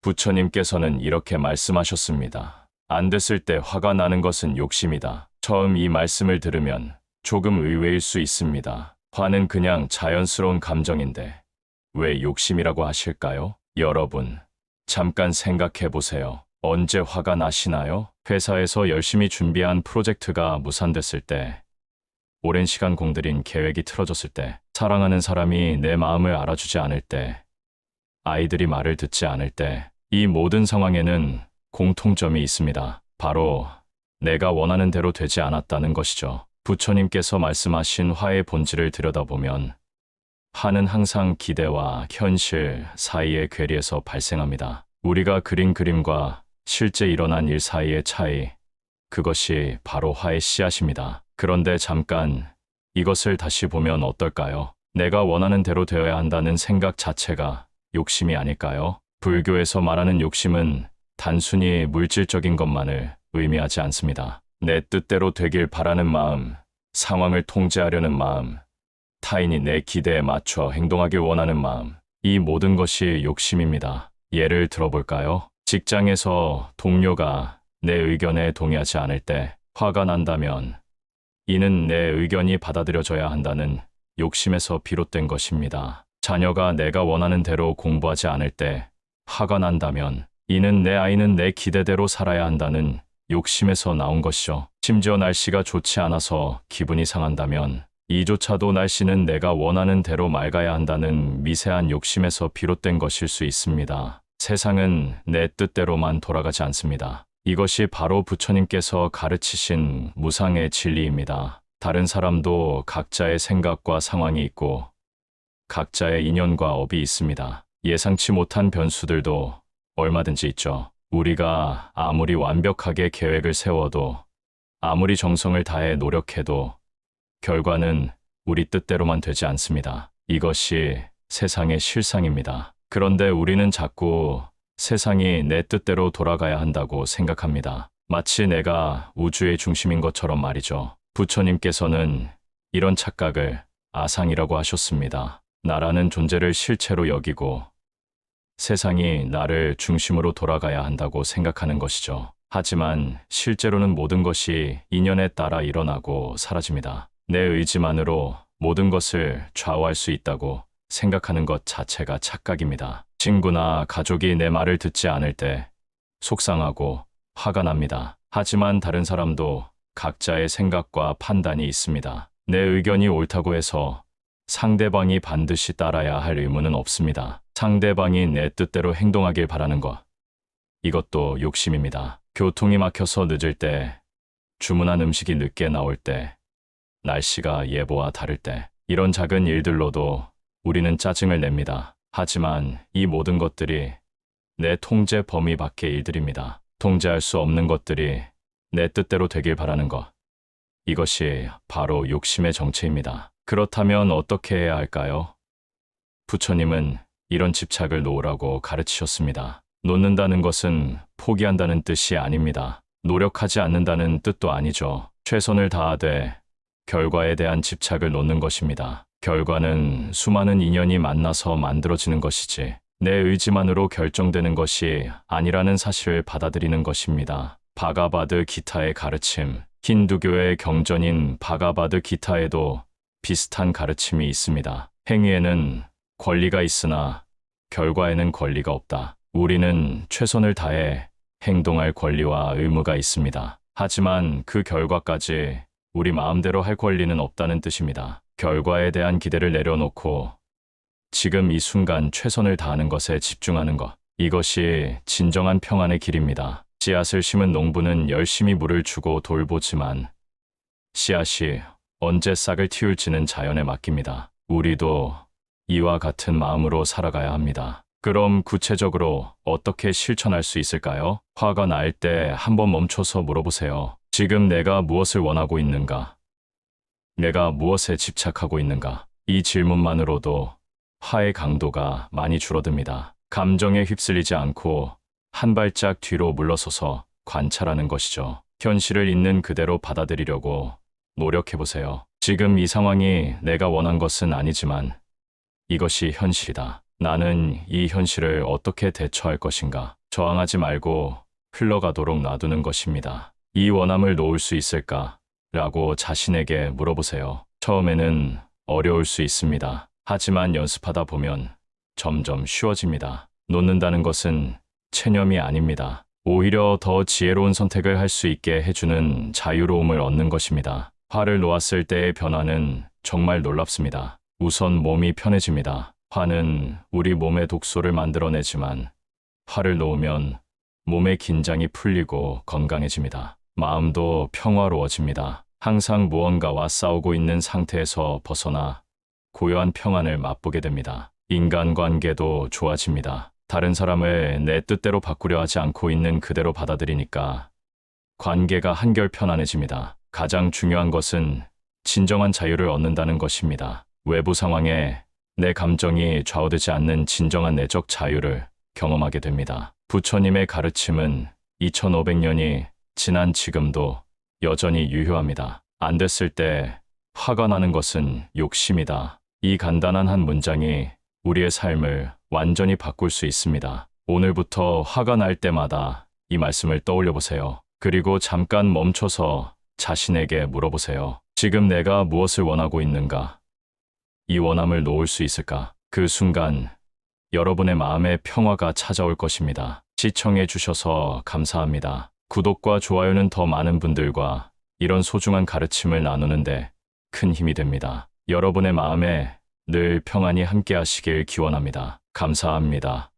부처님께서는 이렇게 말씀하셨습니다. 안 됐을 때 화가 나는 것은 욕심이다. 처음 이 말씀을 들으면 조금 의외일 수 있습니다. 화는 그냥 자연스러운 감정인데 왜 욕심이라고 하실까요? 여러분, 잠깐 생각해 보세요. 언제 화가 나시나요? 회사에서 열심히 준비한 프로젝트가 무산됐을 때, 오랜 시간 공들인 계획이 틀어졌을 때, 사랑하는 사람이 내 마음을 알아주지 않을 때, 아이들이 말을 듣지 않을 때, 이 모든 상황에는 공통점이 있습니다. 바로 내가 원하는 대로 되지 않았다는 것이죠. 부처님께서 말씀하신 화의 본질을 들여다보면 화는 항상 기대와 현실 사이의 괴리에서 발생합니다. 우리가 그린 그림과 실제 일어난 일 사이의 차이, 그것이 바로 화의 씨앗입니다. 그런데 잠깐 이것을 다시 보면 어떨까요? 내가 원하는 대로 되어야 한다는 생각 자체가 욕심이 아닐까요? 불교에서 말하는 욕심은 단순히 물질적인 것만을 의미하지 않습니다. 내 뜻대로 되길 바라는 마음, 상황을 통제하려는 마음, 타인이 내 기대에 맞춰 행동하길 원하는 마음, 이 모든 것이 욕심입니다. 예를 들어볼까요? 직장에서 동료가 내 의견에 동의하지 않을 때 화가 난다면 이는 내 의견이 받아들여져야 한다는 욕심에서 비롯된 것입니다. 자녀가 내가 원하는 대로 공부하지 않을 때 화가 난다면 이는 내 아이는 내 기대대로 살아야 한다는 욕심에서 나온 것이죠. 심지어 날씨가 좋지 않아서 기분이 상한다면 이조차도 날씨는 내가 원하는 대로 맑아야 한다는 미세한 욕심에서 비롯된 것일 수 있습니다. 세상은 내 뜻대로만 돌아가지 않습니다. 이것이 바로 부처님께서 가르치신 무상의 진리입니다. 다른 사람도 각자의 생각과 상황이 있고 각자의 인연과 업이 있습니다. 예상치 못한 변수들도 얼마든지 있죠. 우리가 아무리 완벽하게 계획을 세워도 아무리 정성을 다해 노력해도 결과는 우리 뜻대로만 되지 않습니다. 이것이 세상의 실상입니다. 그런데 우리는 자꾸 세상이 내 뜻대로 돌아가야 한다고 생각합니다. 마치 내가 우주의 중심인 것처럼 말이죠. 부처님께서는 이런 착각을 아상이라고 하셨습니다. 나라는 존재를 실체로 여기고 세상이 나를 중심으로 돌아가야 한다고 생각하는 것이죠. 하지만 실제로는 모든 것이 인연에 따라 일어나고 사라집니다. 내 의지만으로 모든 것을 좌우할 수 있다고 생각하는 것 자체가 착각입니다. 친구나 가족이 내 말을 듣지 않을 때 속상하고 화가 납니다. 하지만 다른 사람도 각자의 생각과 판단이 있습니다. 내 의견이 옳다고 해서 상대방이 반드시 따라야 할 의무는 없습니다. 상대방이 내 뜻대로 행동하길 바라는 것, 이것도 욕심입니다. 교통이 막혀서 늦을 때, 주문한 음식이 늦게 나올 때, 날씨가 예보와 다를 때, 이런 작은 일들로도 우리는 짜증을 냅니다. 하지만 이 모든 것들이 내 통제 범위 밖의 일들입니다. 통제할 수 없는 것들이 내 뜻대로 되길 바라는 것, 이것이 바로 욕심의 정체입니다. 그렇다면 어떻게 해야 할까요? 부처님은 이런 집착을 놓으라고 가르치셨습니다. 놓는다는 것은 포기한다는 뜻이 아닙니다. 노력하지 않는다는 뜻도 아니죠. 최선을 다하되 결과에 대한 집착을 놓는 것입니다. 결과는 수많은 인연이 만나서 만들어지는 것이지 내 의지만으로 결정되는 것이 아니라는 사실을 받아들이는 것입니다. 바가바드 기타의 가르침, 힌두교의 경전인 바가바드 기타에도 비슷한 가르침이 있습니다. 행위에는 권리가 있으나 결과에는 권리가 없다. 우리는 최선을 다해 행동할 권리와 의무가 있습니다. 하지만 그 결과까지 우리 마음대로 할 권리는 없다는 뜻입니다. 결과에 대한 기대를 내려놓고 지금 이 순간 최선을 다하는 것에 집중하는 것, 이것이 진정한 평안의 길입니다. 씨앗을 심은 농부는 열심히 물을 주고 돌보지만 씨앗이 언제 싹을 틔울지는 자연에 맡깁니다. 우리도 이와 같은 마음으로 살아가야 합니다. 그럼 구체적으로 어떻게 실천할 수 있을까요? 화가 날 때 한번 멈춰서 물어보세요. 지금 내가 무엇을 원하고 있는가? 내가 무엇에 집착하고 있는가? 이 질문만으로도 화의 강도가 많이 줄어듭니다. 감정에 휩쓸리지 않고 한 발짝 뒤로 물러서서 관찰하는 것이죠. 현실을 있는 그대로 받아들이려고 노력해보세요. 지금 이 상황이 내가 원한 것은 아니지만 이것이 현실이다. 나는 이 현실을 어떻게 대처할 것인가? 저항하지 말고 흘러가도록 놔두는 것입니다. 이 원함을 놓을 수 있을까? 라고 자신에게 물어보세요. 처음에는 어려울 수 있습니다. 하지만 연습하다 보면 점점 쉬워집니다. 놓는다는 것은 체념이 아닙니다. 오히려 더 지혜로운 선택을 할 수 있게 해주는 자유로움을 얻는 것입니다. 화를 놓았을 때의 변화는 정말 놀랍습니다. 우선 몸이 편해집니다. 화는 우리 몸의 독소를 만들어내지만 화를 놓으면 몸의 긴장이 풀리고 건강해집니다. 마음도 평화로워집니다. 항상 무언가와 싸우고 있는 상태에서 벗어나 고요한 평안을 맛보게 됩니다. 인간관계도 좋아집니다. 다른 사람을 내 뜻대로 바꾸려 하지 않고 있는 그대로 받아들이니까 관계가 한결 편안해집니다. 가장 중요한 것은 진정한 자유를 얻는다는 것입니다. 외부 상황에 내 감정이 좌우되지 않는 진정한 내적 자유를 경험하게 됩니다. 부처님의 가르침은 2500년이 지난 지금도 여전히 유효합니다. 안 됐을 때 화가 나는 것은 욕심이다. 이 간단한 한 문장이 우리의 삶을 완전히 바꿀 수 있습니다. 오늘부터 화가 날 때마다 이 말씀을 떠올려 보세요. 그리고 잠깐 멈춰서 자신에게 물어보세요. 지금 내가 무엇을 원하고 있는가? 이 원함을 놓을 수 있을까? 그 순간 여러분의 마음에 평화가 찾아올 것입니다. 시청해 주셔서 감사합니다. 구독과 좋아요는 더 많은 분들과 이런 소중한 가르침을 나누는데 큰 힘이 됩니다. 여러분의 마음에 늘 평안이 함께 하시길 기원합니다. 감사합니다.